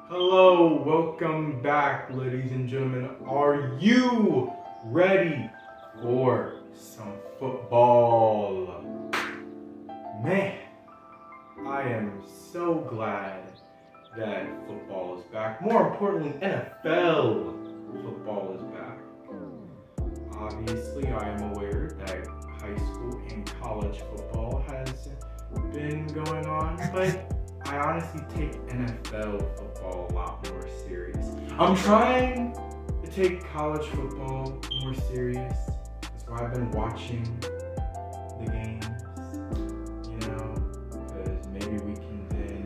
Hello, welcome back, ladies and gentlemen. Are you ready for some football? Man, I am so glad that football is back. More importantly, NFL football is back. Obviously, I am aware that high school and college football has been going on, but I honestly take NFL football a lot more serious. I'm trying to take college football more serious. That's why I've been watching the games, because maybe we can then,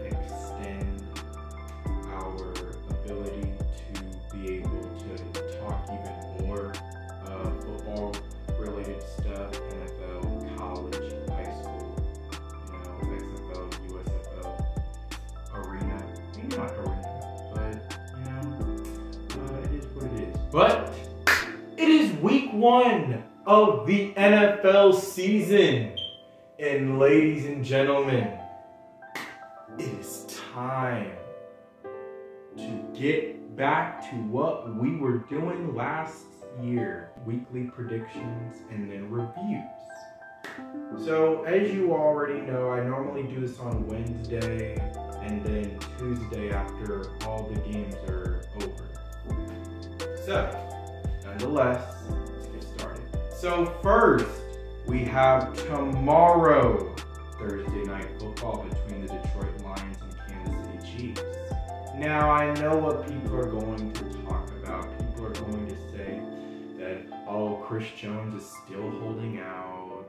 extend our ability to be able to talk even more football related stuff, NFL, college, high school, XFL, USFL, arena, maybe not arena, but it is what it is. But it is week 1 of the NFL season, and ladies and gentlemen, it is time to get back to what we were doing last year. Weekly predictions and then reviews. So as you already know, I normally do this on Wednesday and then Tuesday after all the games are over. So, nonetheless, let's get started. So first, we have tomorrow, Thursday night football between the Detroit Lions and Kansas City Chiefs. Now, I know what people are going to talk about. People are going to say that, oh, Chris Jones is still holding out,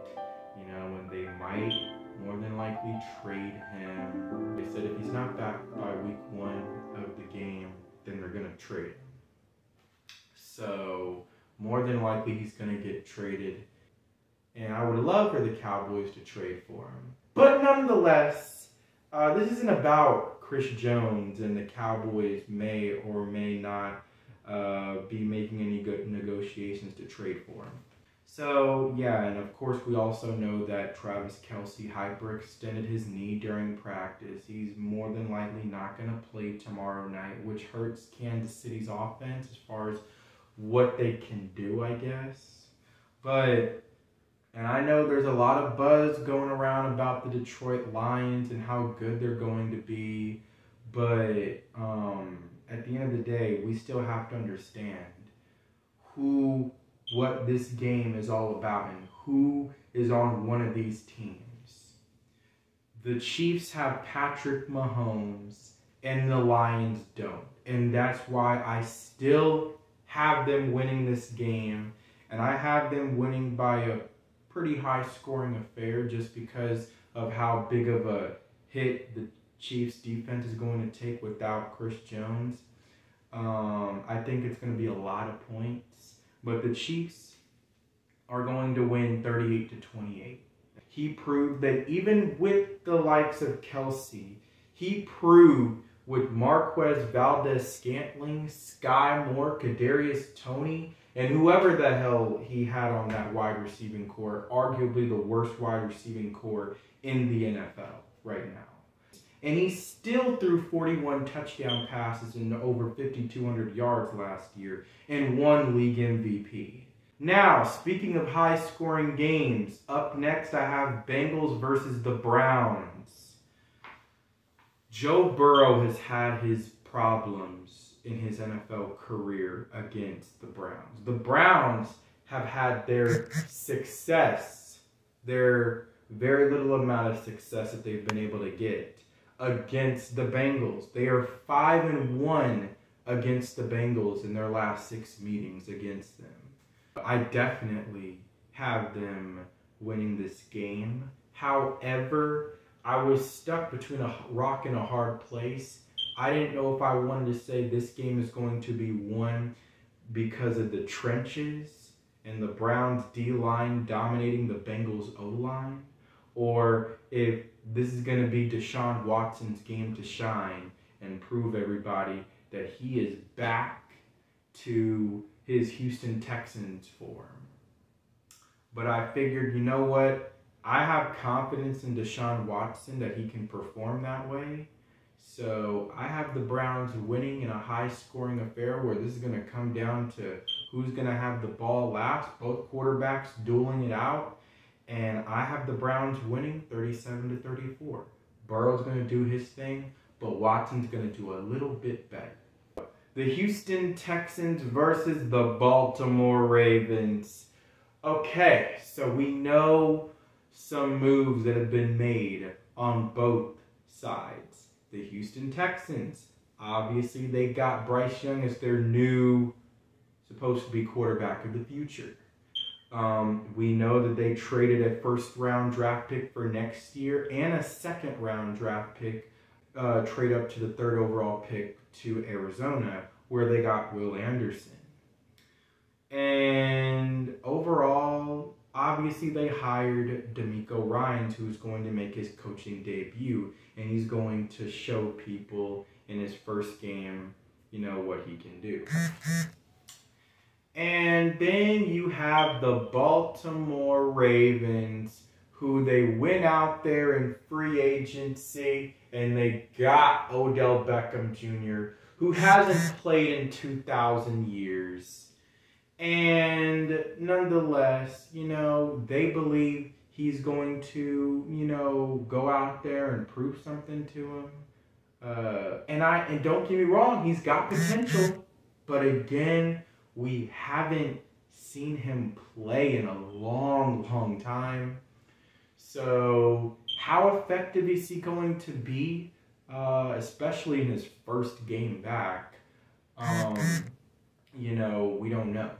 and they might more than likely trade him. They said if he's not back by week 1 of the game, then they're going to trade him. So, more than likely he's going to get traded. And I would love for the Cowboys to trade for him. But nonetheless, this isn't about Chris Jones, and the Cowboys may or may not be making any good negotiations to trade for him. So, yeah, and of course we also know that Travis Kelce hyperextended his knee during practice. He's more than likely not going to play tomorrow night, which hurts Kansas City's offense as far as what they can do, I guess. And I know there's a lot of buzz going around about the Detroit Lions and how good they're going to be, but at the end of the day, we still have to understand what this game is all about and who is on one of these teams. The Chiefs have Patrick Mahomes and the Lions don't. And that's why I still have them winning this game. And I have them winning by a pretty high scoring affair just because of how big of a hit the Chiefs defense is going to take without Chris Jones. I think it's going to be a lot of points. But the Chiefs are going to win 38-28. He proved that even with the likes of Kelce, he proved with Marquez Valdes-Scantling, Sky Moore, Kadarius Toney, and whoever the hell he had on that wide receiving core, arguably the worst wide receiving core in the NFL right now. And he still threw 41 touchdown passes and over 5,200 yards last year and won league MVP. Now, speaking of high-scoring games, up next I have Bengals versus the Browns. Joe Burrow has had his problems in his NFL career against the Browns. The Browns have had their success, their very little amount of success that they've been able to get against the Bengals. They are 5-1 against the Bengals in their last 6 meetings against them. I definitely have them winning this game. However, I was stuck between a rock and a hard place. I didn't know if I wanted to say this game is going to be won because of the trenches and the Browns D-line dominating the Bengals O-line, or if this is going to be Deshaun Watson's game to shine and prove everybody that he is back to his Houston Texans form. But I figured, you know what? I have confidence in Deshaun Watson that he can perform that way. So I have the Browns winning in a high-scoring affair where this is going to come down to who's going to have the ball last, both quarterbacks dueling it out. And I have the Browns winning 37-34. Burrow's going to do his thing, but Watson's going to do a little bit better. The Houston Texans versus the Baltimore Ravens. Okay, so we know some moves that have been made on both sides. The Houston Texans, obviously they got Bryce Young as their new, supposed to be quarterback of the future. We know that they traded a first-round draft pick for next year and a second-round draft pick, trade up to the third overall pick to Arizona, where they got Will Anderson. And overall, obviously they hired DeMeco Ryans, who's going to make his coaching debut, and he's going to show people in his first game, you know, what he can do. And then you have the Baltimore Ravens, who they went out there in free agency and they got Odell Beckham Jr., who hasn't played in 2,000 years. And nonetheless, you know, they believe he's going to, you know, go out there and prove something to him. And don't get me wrong, he's got potential, but again, we haven't seen him play in a long, long time. So how effective is he going to be, especially in his first game back? You know, we don't know.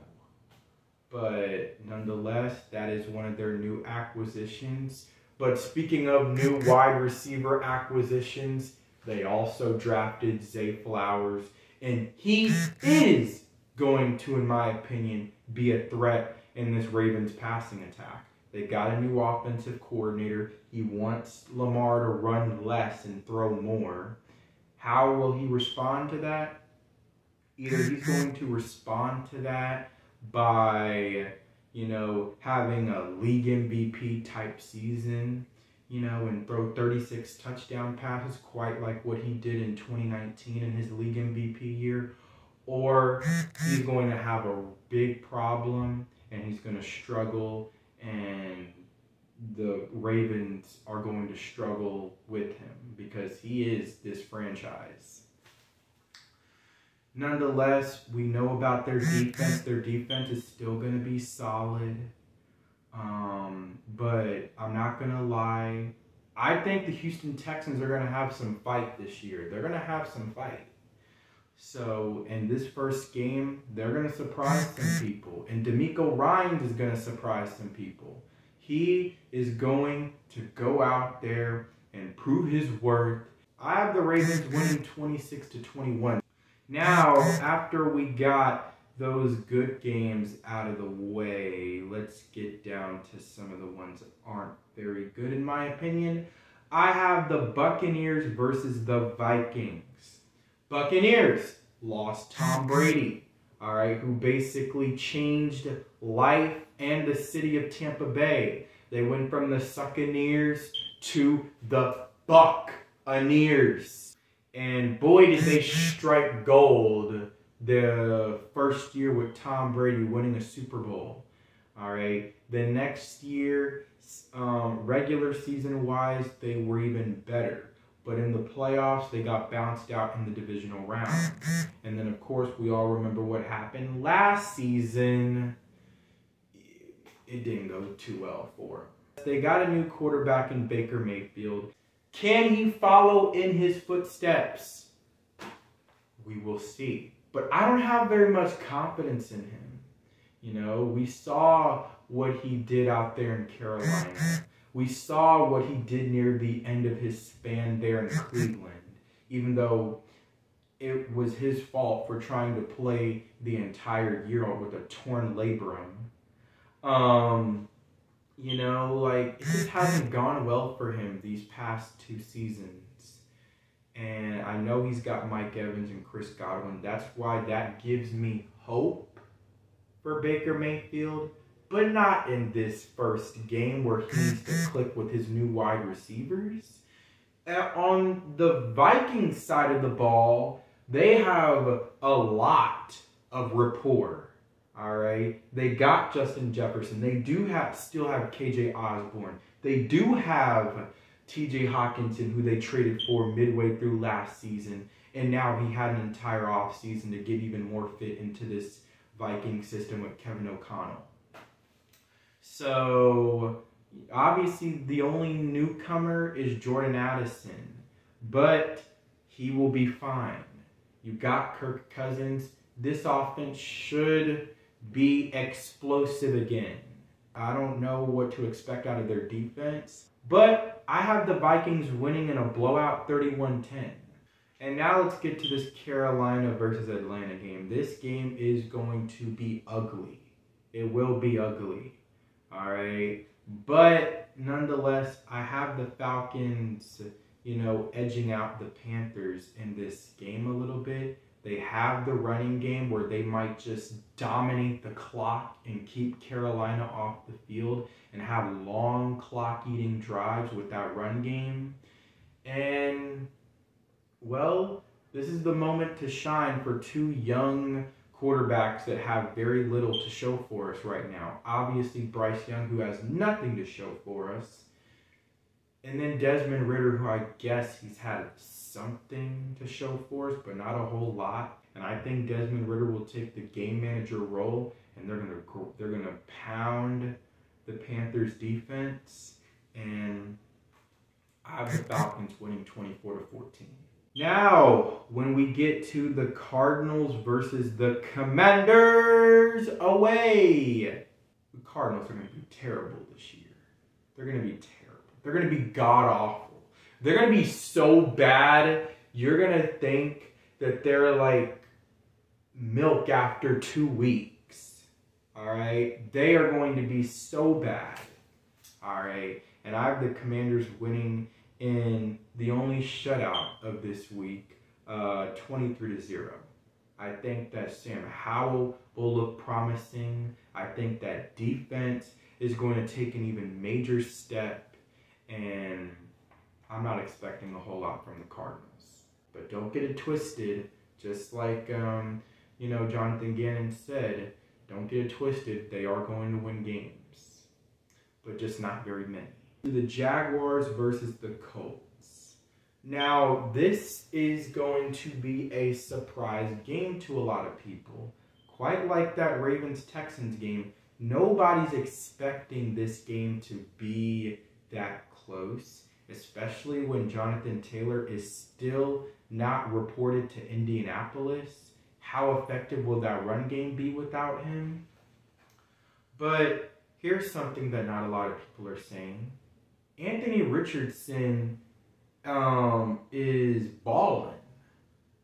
But nonetheless, that is one of their new acquisitions. But speaking of new wide receiver acquisitions, they also drafted Zay Flowers. And he is going to, in my opinion, be a threat in this Ravens passing attack. They got a new offensive coordinator. He wants Lamar to run less and throw more. How will he respond to that? Either he's going to respond to that by, you know, having a league MVP type season, you know, and throw 36 touchdown passes, quite like what he did in 2019 in his league MVP year. Or he's going to have a big problem and he's going to struggle, and the Ravens are going to struggle with him because he is this franchise. Nonetheless, we know about their defense. Their defense is still going to be solid. But I'm not going to lie. I think the Houston Texans are going to have some fight this year. They're going to have some fight. So, in this first game, they're going to surprise some people. And DeMeco Ryans is going to surprise some people. He is going to go out there and prove his worth. I have the Ravens winning 26-21. Now, after we got those good games out of the way, let's get down to some of the ones that aren't very good in my opinion. I have the Buccaneers versus the Vikings. Buccaneers lost Tom Brady, all right, who basically changed life and the city of Tampa Bay. They went from the Succaneers to the Buccaneers. And boy, did they strike gold the first year with Tom Brady winning a Super Bowl. All right. The next year, regular season-wise, they were even better. But in the playoffs, they got bounced out in the divisional round. And then, of course, we all remember what happened last season. It didn't go too well for them. They got a new quarterback in Baker Mayfield. Can he follow in his footsteps? We will see. But I don't have very much confidence in him. You know, we saw what he did out there in Carolina. We saw what he did near the end of his span there in Cleveland, even though it was his fault for trying to play the entire year with a torn labrum. You know, like, it just hasn't gone well for him these past 2 seasons. And I know he's got Mike Evans and Chris Godwin. That's why that gives me hope for Baker Mayfield. but not in this first game where he needs to click with his new wide receivers. On the Vikings side of the ball, they have a lot of rapport. All right, they got Justin Jefferson. They do still have KJ Osborne. They do have TJ Hawkinson, who they traded for midway through last season, and now he had an entire offseason to get even more fit into this Viking system with Kevin O'Connell. So obviously the only newcomer is Jordan Addison, but he will be fine. You got Kirk Cousins. This offense should be explosive again. I don't know what to expect out of their defense, but I have the Vikings winning in a blowout 31-10. And now let's get to this Carolina versus Atlanta game. This game is going to be ugly. It will be ugly. All right. But nonetheless, I have the Falcons, edging out the Panthers in this game a little bit. They have the running game where they might just dominate the clock and keep Carolina off the field and have long clock-eating drives with that run game. And, well, this is the moment to shine for two young quarterbacks that have very little to show for us right now. Obviously, Bryce Young, who has nothing to show for us. And then Desmond Ridder, who I guess he's had something to show for us, but not a whole lot. And I think Desmond Ridder will take the game manager role, and they're gonna pound the Panthers defense. And I have the Falcons winning 24-14. Now, when we get to the Cardinals versus the Commanders away, the Cardinals are going to be terrible this year. They're going to be terrible. They're going to be god-awful. They're going to be so bad, you're going to think that they're like milk after 2 weeks. All right? They are going to be so bad. All right? And I have the Commanders winning in the only shutout of this week, 23-0. I think that Sam Howell will look promising. I think that defense is going to take an even major step, and I'm not expecting a whole lot from the Cardinals. But don't get it twisted. Just like Jonathan Gannon said, don't get it twisted. They are going to win games, but just not very many. The Jaguars versus the Colts. Now, this is going to be a surprise game to a lot of people. Quite like that Ravens-Texans game, nobody's expecting this game to be that close, especially when Jonathan Taylor is still not reported to Indianapolis. How effective will that run game be without him? But here's something that not a lot of people are saying. Anthony Richardson is balling,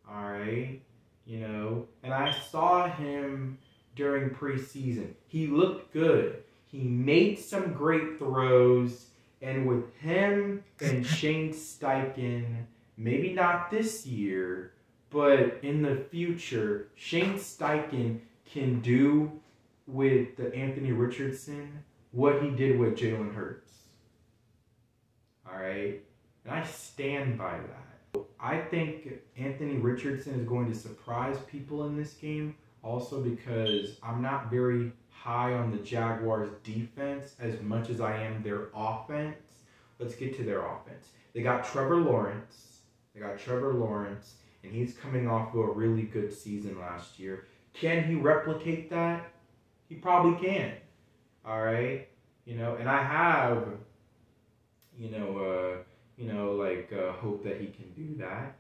all right? And I saw him during preseason. He looked good. He made some great throws, and with him and Shane Steichen, maybe not this year, but in the future, Shane Steichen can do with the Anthony Richardson what he did with Jalen Hurts. All right? And I stand by that. I think Anthony Richardson is going to surprise people in this game, also because I'm not very high on the Jaguars' defense as much as I am their offense. Let's get to their offense. They got Trevor Lawrence. And he's coming off of a really good season last year. Can he replicate that? He probably can. All right? And I have hope that he can do that,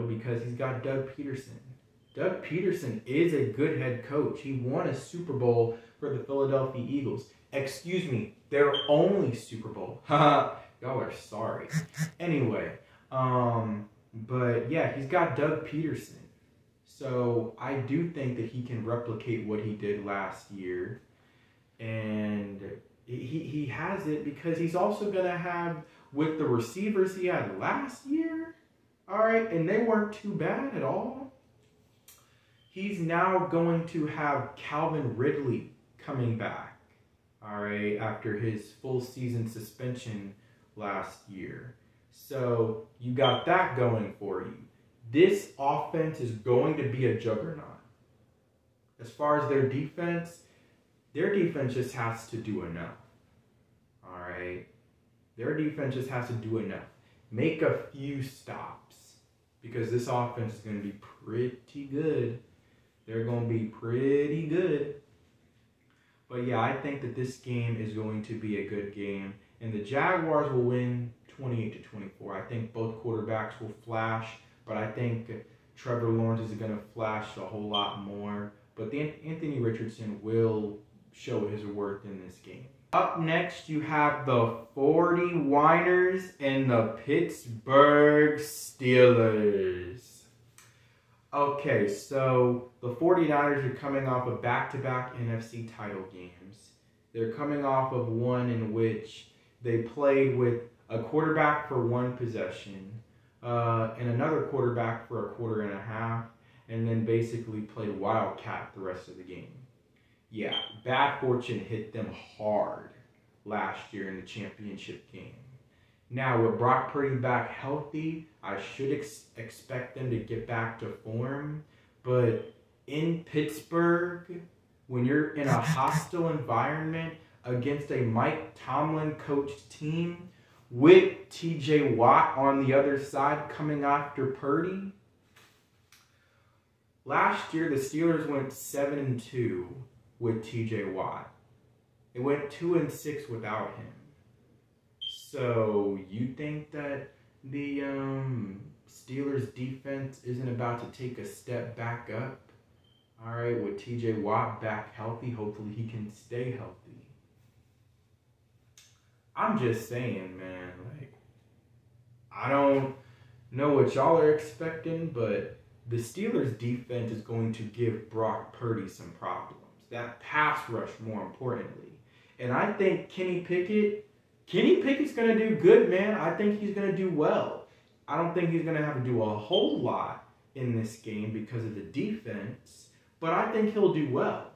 because he's got Doug Peterson. Doug Peterson is a good head coach. He won a Super Bowl for the Philadelphia Eagles. Excuse me, their only Super Bowl. Y'all are sorry. Anyway, but yeah, he's got Doug Peterson. So I do think that he can replicate what he did last year. And he has it because he's also going to have, with the receivers he had last year, all right, and they weren't too bad at all. He's now going to have Calvin Ridley coming back. all right, after his full season suspension last year. So you got that going for you. This offense is going to be a juggernaut. As far as their defense just has to do enough. All right? Their defense just has to do enough. Make a few stops because this offense is going to be pretty good. They're going to be pretty good. But yeah, I think that this game is going to be a good game. And the Jaguars will win 28-24. I think both quarterbacks will flash. But I think Trevor Lawrence is going to flash a whole lot more. But Anthony Richardson will show his worth in this game. Up next, you have the 49ers and the Pittsburgh Steelers. Okay, so the 49ers are coming off of back-to-back NFC title games. They're coming off of one in which they played with a quarterback for one possession, and another quarterback for a quarter and a half, and then basically played Wildcat the rest of the game. Yeah, bad fortune hit them hard last year in the championship game. Now, with Brock Purdy back healthy, I should expect them to get back to form. But in Pittsburgh, when you're in a hostile environment against a Mike Tomlin coached team with TJ Watt on the other side coming after Purdy, last year the Steelers went 7-2 with TJ Watt. It went 2-6 without him. So you think that the Steelers defense isn't about to take a step back up? All right, with TJ Watt back healthy, hopefully he can stay healthy. I'm just saying, man, like, I don't know what y'all are expecting, but the Steelers defense is going to give Brock Purdy some problems. That pass rush, more importantly. And I think Kenny Pickett's going to do good, man. I think he's going to do well. I don't think he's going to have to do a whole lot in this game because of the defense, but I think he'll do well.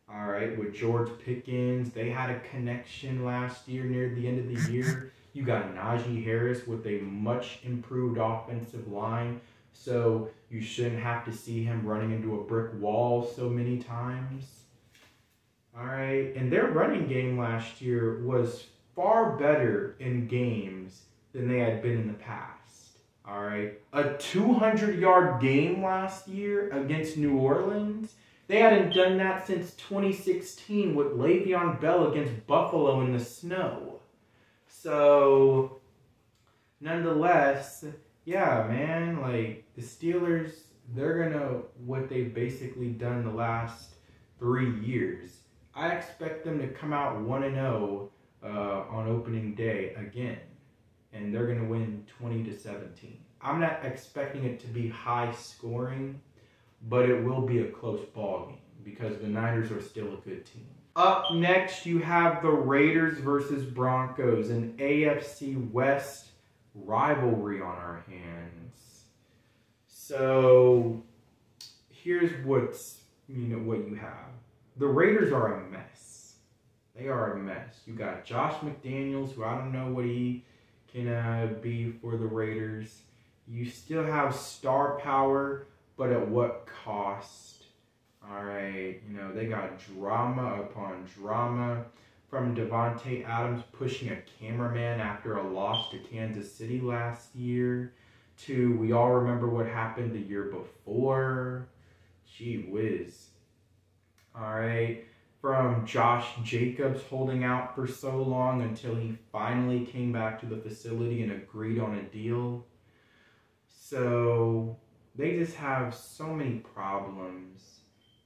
All right, with George Pickens, they had a connection last year near the end of the year. You got Najee Harris with a much improved offensive line, so you shouldn't have to see him running into a brick wall so many times. All right, and their running game last year was far better in games than they had been in the past. All right, a 200-yard game last year against New Orleans. They hadn't done that since 2016 with Le'Veon Bell against Buffalo in the snow. So, nonetheless, yeah, man, like the Steelers, they're gonna what they've basically done the last 3 years. I expect them to come out 1-0 on opening day again, and they're going to win 20-17. I'm not expecting it to be high scoring, but it will be a close ball game because the Niners are still a good team. Up next, you have the Raiders versus Broncos, an AFC West rivalry on our hands. So here's what you have. The Raiders are a mess. They are a mess. You got Josh McDaniels, who I don't know what he can be for the Raiders. You still have star power, but at what cost? All right, they got drama upon drama from Davante Adams pushing a cameraman after a loss to Kansas City last year, to we all remember what happened the year before. Gee whiz. All right, from Josh Jacobs holding out for so long until he finally came back to the facility and agreed on a deal. So they just have so many problems.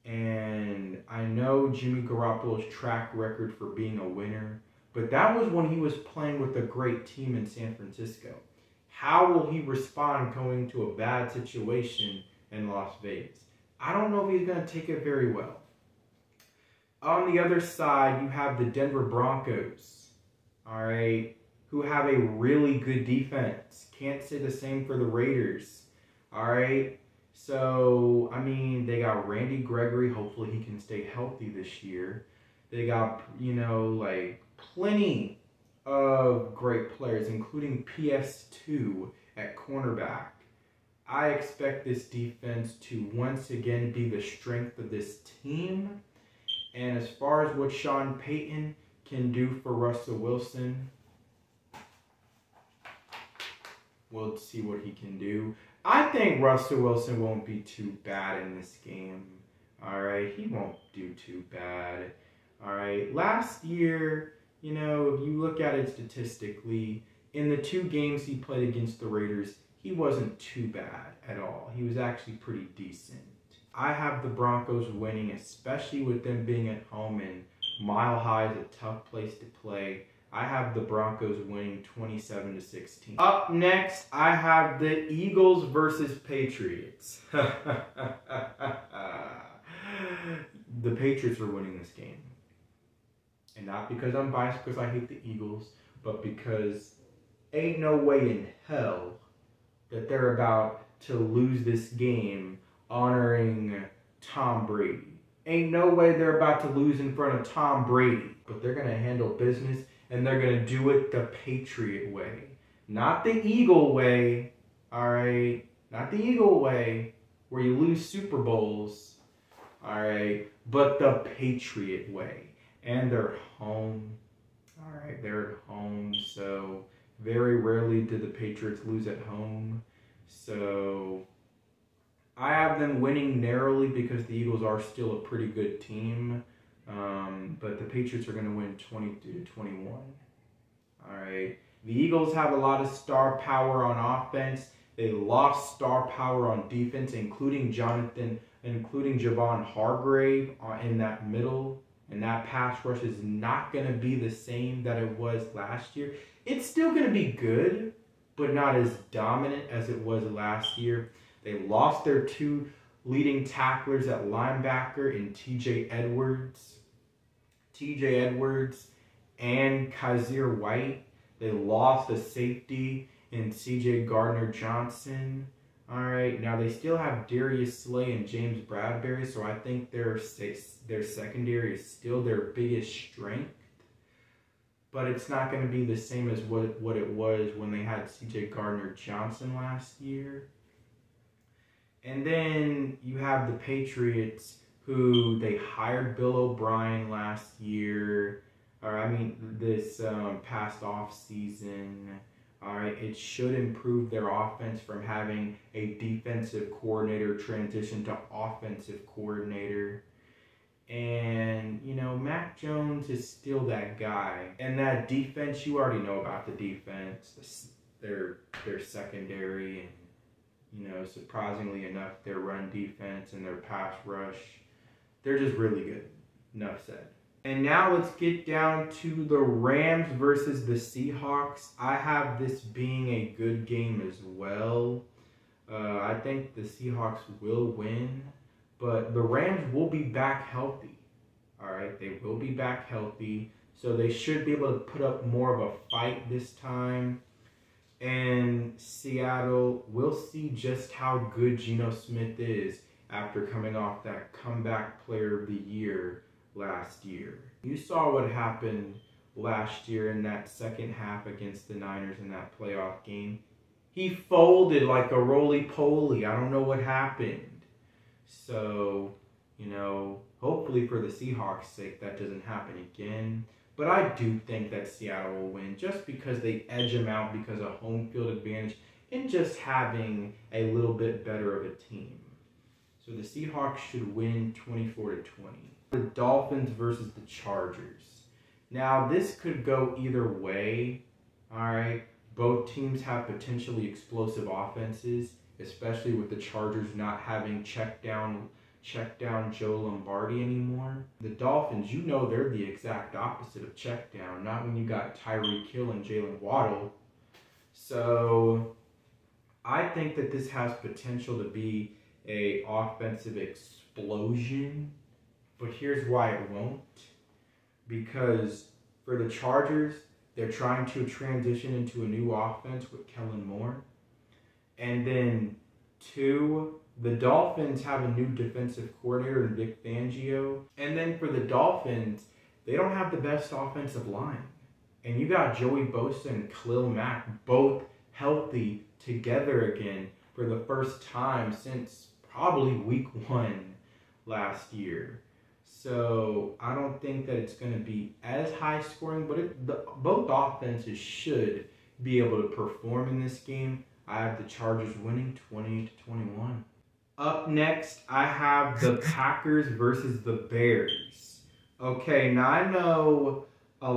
And I know Jimmy Garoppolo's track record for being a winner, but that was when he was playing with a great team in San Francisco. How will he respond going to a bad situation in Las Vegas? I don't know if he's going to take it very well. On the other side, you have the Denver Broncos, all right, who have a really good defense. Can't say the same for the Raiders, all right? So, I mean, they got Randy Gregory. Hopefully he can stay healthy this year. They got, you know, like plenty of great players, including PS2 at cornerback. I expect this defense to once again be the strength of this team. And as far as what Sean Payton can do for Russell Wilson, we'll see what he can do. I think Russell Wilson won't be too bad in this game. All right, he won't do too bad. All right, last year, you know, if you look at it statistically, in the 2 games he played against the Raiders, he wasn't too bad at all. He was actually pretty decent. I have the Broncos winning, especially with them being at home, and Mile High is a tough place to play. I have the Broncos winning 27-16. Up next, I have the Eagles versus Patriots. The Patriots are winning this game. And not because I'm biased because I hate the Eagles, but because ain't no way in hell that they're about to lose this game honoring Tom Brady. Ain't no way they're about to lose in front of Tom Brady, but they're going to handle business, and they're going to do it the Patriot way. Not the Eagle way, all right? Not the Eagle way where you lose Super Bowls, all right? But the Patriot way. And they're home, all right? They're at home, so very rarely do the Patriots lose at home. So I have them winning narrowly because the Eagles are still a pretty good team. But the Patriots are going to win 22-21. All right. The Eagles have a lot of star power on offense. They lost star power on defense, including Javon Hargrave in that middle. And that pass rush is not going to be the same that it was last year. It's still going to be good, but not as dominant as it was last year. They lost their 2 leading tacklers at linebacker in TJ Edwards and Kaiser White. They lost a safety in CJ Gardner-Johnson. All right, now they still have Darius Slay and James Bradbury, so I think their secondary is still their biggest strength. But it's not going to be the same as what it was when they had CJ Gardner-Johnson last year. And then you have the Patriots, who they hired Bill O'Brien last year, this past off season. All right, it should improve their offense from having a defensive coordinator transition to offensive coordinator. And, you know, Mac Jones is still that guy. And that defense, you already know about the defense, their secondary, and, you know, surprisingly enough, their run defense and their pass rush, they're just really good. Enough said. And now let's get down to the Rams versus the Seahawks. I have this being a good game as well. I think the Seahawks will win, but the Rams will be back healthy. All right, they will be back healthy, so they should be able to put up more of a fight this time. And Seattle, we'll see just how good Geno Smith is after coming off that comeback player of the year last year. You saw what happened last year in that second half against the Niners in that playoff game. He folded like a roly-poly. I don't know what happened. So, you know, hopefully for the Seahawks' sake that doesn't happen again. But I do think that Seattle will win just because they edge them out because of home field advantage and just having a little bit better of a team. So the Seahawks should win 24-20. The Dolphins versus the Chargers. Now, this could go either way, all right? Both teams have potentially explosive offenses, especially with the Chargers not having check down Joe Lombardi anymore. The Dolphins, you know they're the exact opposite of check down, not when you got Tyreek Hill and Jalen Waddle. So I think that this has potential to be an offensive explosion. But here's why it won't. Because for the Chargers, they're trying to transition into a new offense with Kellen Moore. And then 2, the Dolphins have a new defensive coordinator in Vic Fangio. And then for the Dolphins, they don't have the best offensive line. And you got Joey Bosa and Khalil Mack both healthy together again for the first time since probably week 1 last year. So I don't think that it's going to be as high scoring, but both offenses should be able to perform in this game. I have the Chargers winning 20-21. Up next, I have the Packers versus the Bears. Okay, now I know not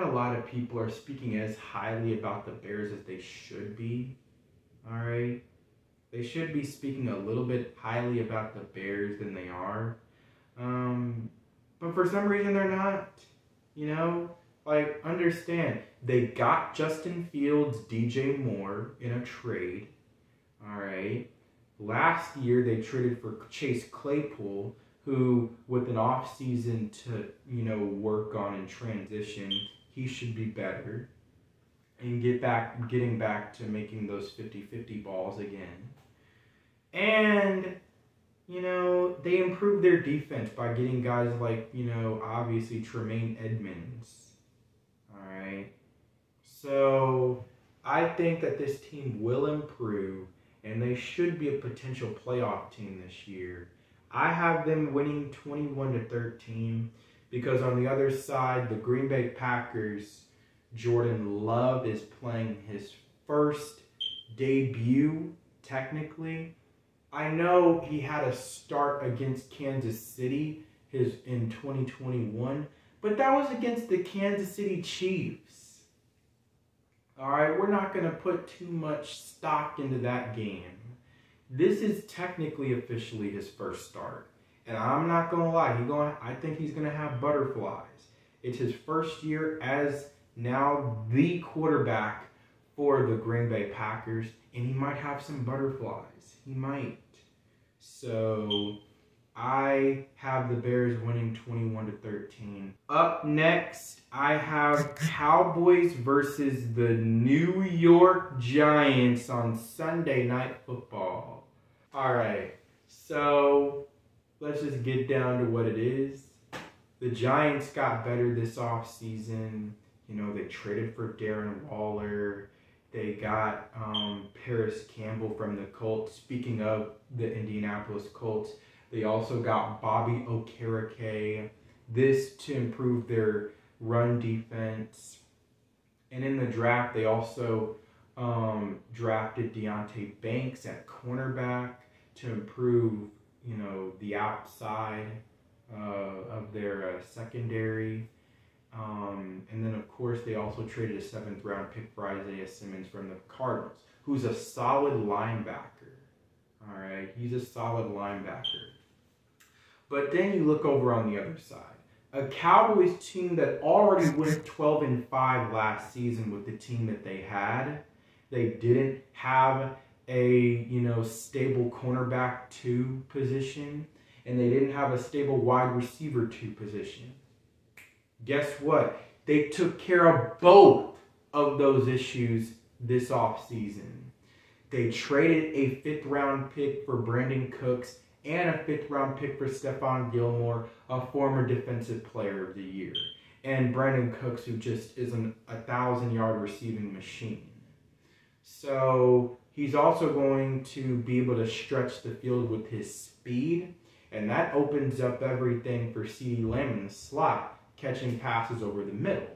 a lot of people are speaking as highly about the Bears as they should be. All right. They should be speaking a little bit highly about the Bears than they are. But for some reason they're not. Like, understand, they got Justin Fields, DJ Moore in a trade. All right. Last year they traded for Chase Claypool, who with an offseason to, work on and transition, he should be better and getting back to making those 50-50 balls again. And, they improved their defense by getting guys like, obviously Tremaine Edmonds. All right. So I think that this team will improve, and they should be a potential playoff team this year. I have them winning 21-13 because on the other side, the Green Bay Packers, Jordan Love is playing his first debut, technically. I know he had a start against Kansas City in 2021, but that was against the Kansas City Chiefs. All right, we're not going to put too much stock into that game. This is technically officially his first start. And I'm not going to lie, I think he's going to have butterflies. It's his first year as now the quarterback for the Green Bay Packers, and he might have some butterflies. He might. So I have the Bears winning 21-13. Up next, I have Cowboys versus the New York Giants on Sunday Night Football. All right, so let's just get down to what it is. The Giants got better this offseason. They traded for Darren Waller. They got Paris Campbell from the Colts. Speaking of the Indianapolis Colts, they also got Bobby Okereke. This to improve their run defense. And in the draft, they also drafted Deonte Banks at cornerback to improve, the outside of their secondary. And then, of course, they also traded a 7th-round pick for Isaiah Simmons from the Cardinals, who's a solid linebacker. All right, he's a solid linebacker. But then you look over on the other side. A Cowboys team that already went 12-5 last season with the team that they had. They didn't have a, stable cornerback 2 position, and they didn't have a stable wide receiver 2 position. Guess what? They took care of both of those issues this offseason. They traded a 5th-round pick for Brandon Cooks and a 5th-round pick for Stephon Gilmore, a former Defensive Player of the Year. And Brandon Cooks, who just is a 1,000-yard receiving machine. So he's also going to be able to stretch the field with his speed, and that opens up everything for CeeDee Lamb in the slot, catching passes over the middle.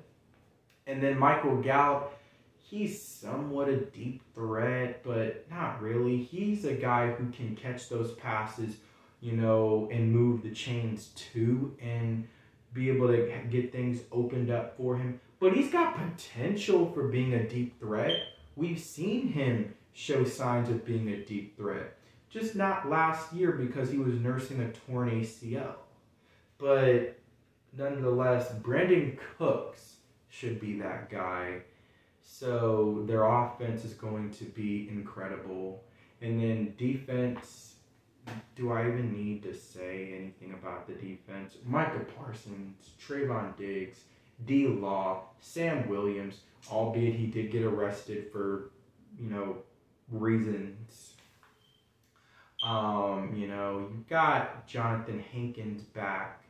And then Michael Gallup, he's somewhat a deep threat, but not really. He's a guy who can catch those passes, and move the chains too, and be able to get things opened up for him. But he's got potential for being a deep threat. We've seen him show signs of being a deep threat. Just not last year because he was nursing a torn ACL. But nonetheless, Brandon Cooks should be that guy. So their offense is going to be incredible. And then defense, do I even need to say anything about the defense? Micah Parsons, Trayvon Diggs, D-Law, Sam Williams, albeit he did get arrested for, reasons. You got Jonathan Hankins back.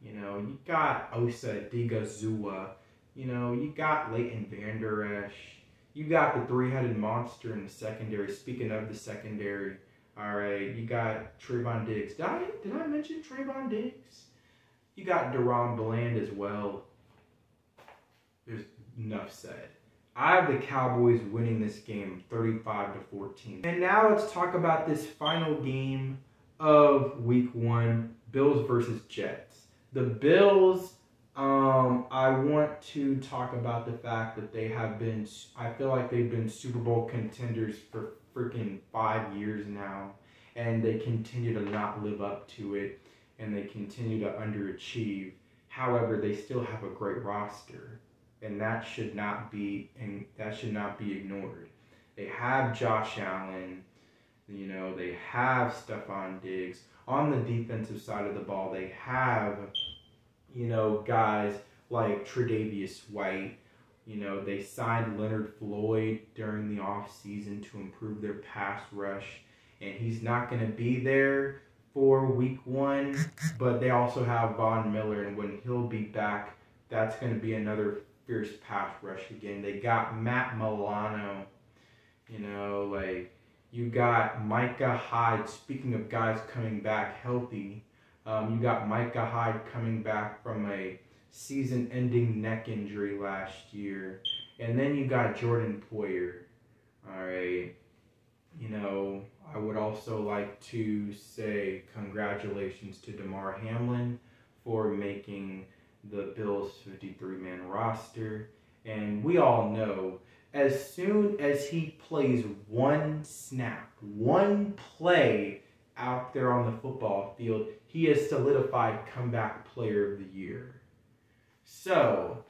You know, you got Osa Digazua. You know, you got Leighton Vander Esch. You got the three-headed monster in the secondary. Speaking of the secondary, all right, you got Trayvon Diggs. Did I mention Trayvon Diggs? You got Deron Bland as well. There's enough said. I have the Cowboys winning this game 35-14. And now let's talk about this final game of Week 1, Bills versus Jets. The Bills, I want to talk about the fact that they have been, I feel like they've been Super Bowl contenders for freaking 5 years now. And they continue to not live up to it. And they continue to underachieve. However, they still have a great roster. And that should not be ignored. They have Josh Allen, you know, they have Stephon Diggs. On the defensive side of the ball, they have, you know, guys like Tre'Davious White. You know, they signed Leonard Floyd during the offseason to improve their pass rush. And he's not going to be there for Week 1. But they also have Von Miller. And when he'll be back, that's going to be another fierce pass rush again. They got Matt Milano, you know, like, you got Micah Hyde. Speaking of guys coming back healthy, you got Micah Hyde coming back from a season-ending neck injury last year. And then you got Jordan Poyer. All right. You know, I would also like to say congratulations to Damar Hamlin for making the Bills' 53-man roster. And we all know, as soon as he plays one snap, one play out there on the football field, he is solidified comeback player of the year. So,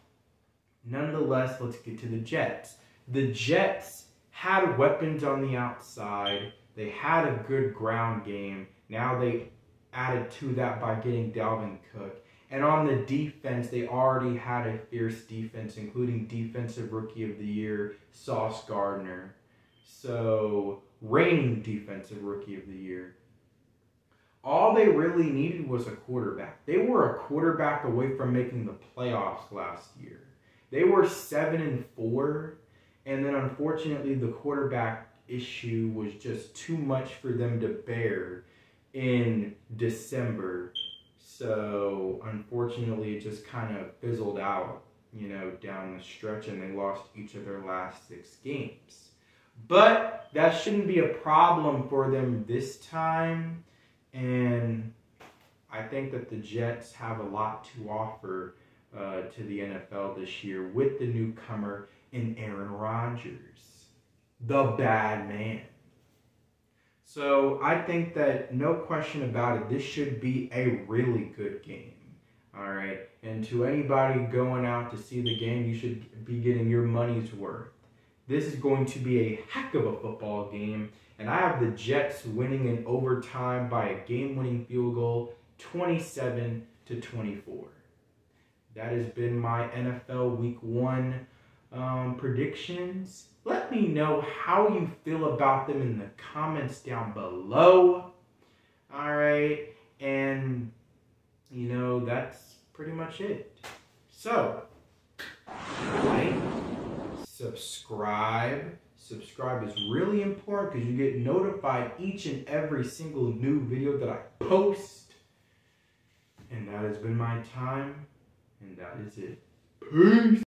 nonetheless, let's get to the Jets. The Jets had weapons on the outside. They had a good ground game. Now they added to that by getting Dalvin Cook. And on the defense, they already had a fierce defense, including Defensive Rookie of the Year, Sauce Gardner. So, reigning Defensive Rookie of the Year. All they really needed was a quarterback. They were a quarterback away from making the playoffs last year. They were 7-4, and then unfortunately the quarterback issue was just too much for them to bear in December. So, unfortunately, it just kind of fizzled out, you know, down the stretch, and they lost each of their last 6 games. But that shouldn't be a problem for them this time, and I think that the Jets have a lot to offer to the NFL this year with the newcomer in Aaron Rodgers, the bad man. So I think that, no question about it, this should be a really good game. All right. And to anybody going out to see the game, you should be getting your money's worth. This is going to be a heck of a football game. And I have the Jets winning in overtime by a game-winning field goal, 27-24. That has been my NFL Week 1 predictions. Let me know how you feel about them in the comments down below. All right. And, you know, that's pretty much it. So, like, subscribe. Subscribe is really important because you get notified each and every single new video that I post. And that has been my time. And that is it. Peace.